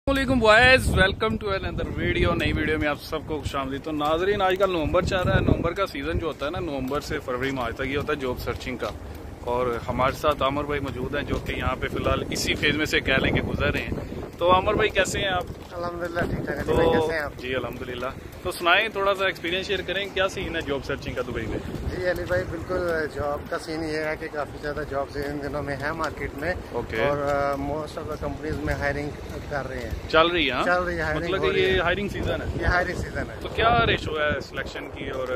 अस्सलामुअलैकुम boys, welcome to another video. नई video में आप सबको खुशामदीद। तो नाजरीन, आजकल नवंबर चल रहा है। नवंबर का सीजन जो होता है ना, नवंबर से फरवरी मार्च तक ये होता है जॉब सर्चिंग का। और हमारे साथ आमर भाई मौजूद हैं जो कि यहाँ पे फिलहाल इसी फेज में से कह लें कि गुजर रहे हैं। तो आमर भाई कैसे हैं आप? अल्हम्दुलिल्लाह ठीक ठाक है। तो भाई कैसे हैं आप? जी अल्हम्दुलिल्लाह। तो सुनाएं, थोड़ा सा एक्सपीरियंस शेयर करें, क्या सीन है जॉब सर्चिंग का दुबई में? जी अली भाई, बिल्कुल जॉब का सीन ये है कि काफ़ी ज़्यादा जॉब्स इन दिनों में है मार्केट में। ओके। और मोस्ट ऑफ द कंपनीज में हायरिंग कर रही हैं। चल रही है? चल रही है हायरिंग। मतलब कि ये हायरिंग सीजन है? ये हायरिंग सीजन है। तो क्या रेशो है सिलेक्शन की और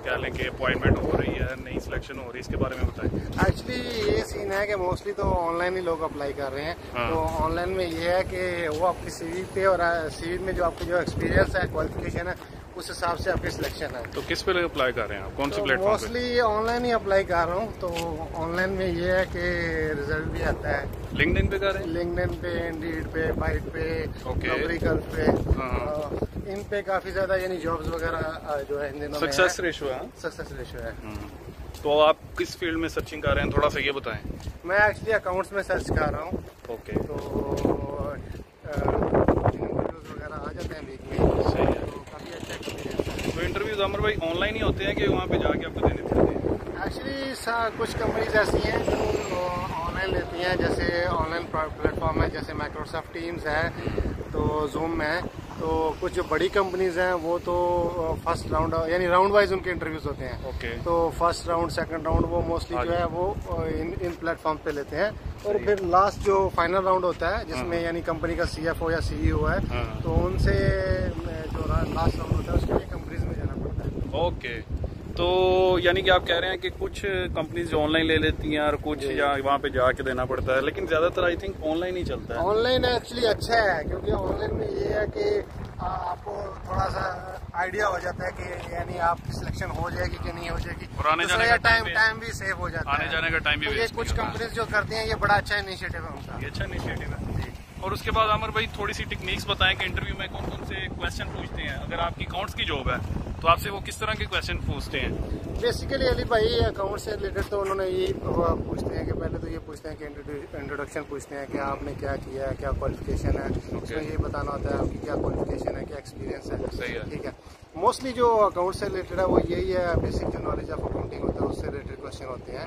क्या लें कि अपॉइंटमेंट हो रही है, नई सिलेक्शन हो रही है, इसके बारे में बताएं। एक्चुअली ये सीन है कि मोस्टली तो ऑनलाइन ही लोग अप्लाई कर रहे हैं। हाँ। तो ऑनलाइन में ये है कि वो आपकी सीवी पे और सीवी में जो आपकी जो एक्सपीरियंस है, क्वालिफिकेशन है, उस हिसाब से आपकी सिलेक्शन है। तो किस पे अप्लाई कर रहे हैं आप, कौन से तो प्लेटफॉर्म पे? मोस्टली ऑनलाइन ही अप्लाई कर रहा हूँ। तो ऑनलाइन में ये है कि रिजल्ट भी आता है। लिंक्डइन पे कर रहे हैं? लिंक्डइन पे, इंडीड पे, बाइट पे, ओके। नौकरीगल पे, हाँ। इन पे काफी ज्यादा यानी जॉब्स वगैरह जो है इन दिनों में सक्सेस रेशो है? सक्सेस रेशियो है। तो आप किस फील्ड में सर्चिंग कर रहे हैं, थोड़ा सा ये बताएं। मैं एक्चुअली अकाउंट्स में सर्च कर रहा हूँ। ओके। तो इंटरव्यूज वगैरह आ जाते हैं वीक में। सही है। तो काफी अच्छा एक्सपीरियंस है। तो इंटरव्यूज अमर भाई ऑनलाइन ही होते हैं कि वहाँ पे जाके आपको देने पड़ते हैं? एक्चुअली कुछ कंपनीज ऐसी हैं जो ऑनलाइन लेती हैं, जैसे ऑनलाइन प्लेटफॉर्म है, जैसे माइक्रोसॉफ्ट टीम्स है, तो जूम है। तो कुछ जो बड़ी कंपनीज हैं वो तो फर्स्ट राउंड यानी राउंड वाइज उनके इंटरव्यूज होते हैं। ओके। तो फर्स्ट राउंड, सेकंड राउंड वो मोस्टली जो है वो इन प्लेटफॉर्म पे लेते हैं। और फिर लास्ट जो फाइनल राउंड होता है जिसमें यानी कंपनी का सीएफओ या सीईओ है, तो उनसे जो लास्ट राउंड होता है उसके लिए कंपनीज में जाना पड़ता है। ओके। तो यानी कि आप कह रहे हैं कि कुछ कंपनीज जो ऑनलाइन ले लेती हैं और कुछ या वहाँ पे जाके देना पड़ता है, लेकिन ज्यादातर आई थिंक ऑनलाइन ही चलता है। ऑनलाइन एक्चुअली अच्छा है, क्योंकि ऑनलाइन में ये है कि आपको थोड़ा सा आइडिया हो जाता है कि यानी आपकी सिलेक्शन हो जाएगी कि नहीं हो जाएगी। और आने जाने का टाइम भी सेव हो जाता है। आने जाने का टाइम भी तो ये कुछ कंपनीज जो करती हैं, ये बड़ा अच्छा इनिशिएटिव है उनका। ये अच्छा इनिशिएटिव है। और उसके बाद अमर भाई थोड़ी सी टेक्निक्स बताएं कि इंटरव्यू में कौन कौन से क्वेश्चन पूछते हैं। अगर आपकी अकाउंट्स की जॉब है तो आपसे वो किस तरह के क्वेश्चन पूछते हैं? बेसिकली अली भाई अकाउंट से रिलेटेड तो उन्होंने ये पूछते हैं कि पहले तो ये पूछते हैं कि इंट्रोडक्शन पूछते हैं कि आपने क्या किया है, क्या क्वालिफिकेशन है। उसमें ये बताना होता है आपकी क्या क्वालिफिकेशन है, क्या एक्सपीरियंस है। सही है। ठीक है। मोस्टली जो अकाउंट से रिलेटेड है वो यही है, बेसिक जो नॉलेज ऑफ अकाउंटिंग होता है उससे रिलेटेड क्वेश्चन होते हैं।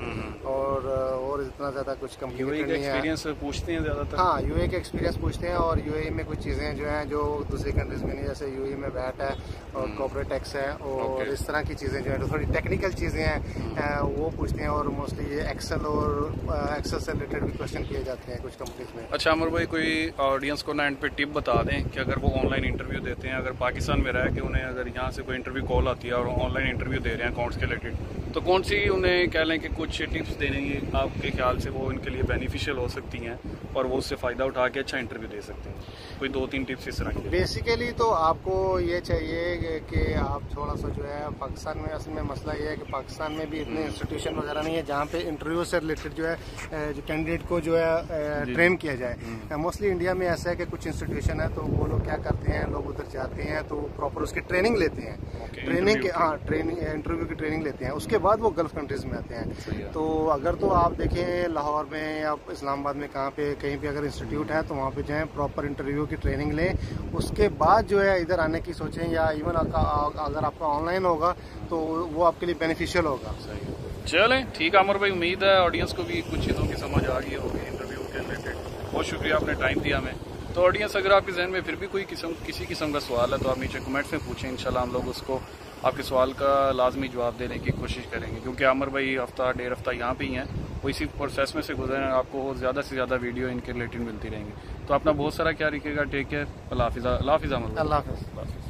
और इतना ज्यादा कुछ कंप्लीट नहीं है। एक्सपीरियंस पूछते हैं ज्यादातर? हाँ, यूए के एक्सपीरियंस पूछते हैं। और यूए में कुछ चीजें जो हैं जो दूसरी कंट्रीज में नहीं, जैसे यूए में वैट है और कॉर्पोरेट टैक्स है और इस तरह की चीजें जो है थोड़ी टेक्निकल चीजें हैं वो पूछते हैं। और मोस्टली ये एक्सेल और एक्सेल से रिलेटेड भी क्वेश्चन किए जाते हैं कुछ कंपनीज में। अच्छा अमर भाई, कोई ऑडियंस को ना एंड पे टिप बता दें कि अगर वो ऑनलाइन इंटरव्यू देते हैं, अगर पाकिस्तान में रह के उन्हें अगर यहाँ से कोई इंटरव्यू कॉल आती है और ऑनलाइन इंटरव्यू दे रहे हैं अकाउंट्स के रिलेटेड, तो कौन सी उन्हें कह लें कि कुछ टिप्स देने आपके ख्याल से वो इनके लिए बेनिफिशियल हो सकती हैं और वो उससे फ़ायदा उठा के अच्छा इंटरव्यू दे सकते हैं? कोई 2-3 टिप्स इस तरह की। बेसिकली तो आपको ये चाहिए कि आप थोड़ा सा जो है पाकिस्तान में, असल में मसला ये है कि पाकिस्तान में भी इतने इंस्टीट्यूशन वगैरह नहीं है जहाँ पे इंटरव्यू से रिलेटेड जो है जो कैंडिडेट को जो है ट्रेन किया जाए। मोस्टली इंडिया में ऐसा है कि कुछ इंस्टीट्यूशन है तो वो लोग क्या करते हैं, लोग उधर जाते हैं तो प्रॉपर उसकी ट्रेनिंग लेते हैं। ट्रेनिंग के ट्रेनिंग इंटरव्यू की ट्रेनिंग लेते हैं, उसके बाद वो गल्फ कंट्रीज में आते हैं। तो अगर तो आप देखें लाहौर में या इस्लामाबाद में कहीं पे अगर इंस्टीट्यूट है तो वहाँ पे जो है प्रॉपर इंटरव्यू की ट्रेनिंग लें, उसके बाद जो है इधर आने की सोचें। या इवन अगर आपका ऑनलाइन होगा तो वो आपके लिए बेनिफिशियल होगा। चलें ठीक है अमर भाई, उम्मीद है ऑडियंस को भी कुछ चीज़ों की समझ आ गई होगी इंटरव्यू के रिलेटेड। बहुत शुक्रिया, आपने टाइम दिया हमें। तो ऑडियंस, अगर आपके जहन में फिर भी कोई किसी किस्म का सवाल है तो आप नीचे कमेंट्स में पूछें। इंशाल्लाह हम लोग उसको आपके सवाल का लाजमी जवाब देने की कोशिश करेंगे, क्योंकि आमर भाई हफ्ता 1.5 हफ्ता यहाँ पे ही हैं, वो इसी प्रोसेस में से गुजरे हैं। आपको ज़्यादा से ज़्यादा वीडियो इनके रिलेटेड मिलती रहेंगी। तो अपना बहुत सारा क्या रखिएगा। Take care. अल्लाह हाफिज़। अल्लाह हाफिज़ अमर। अल्लाह हाफिज़।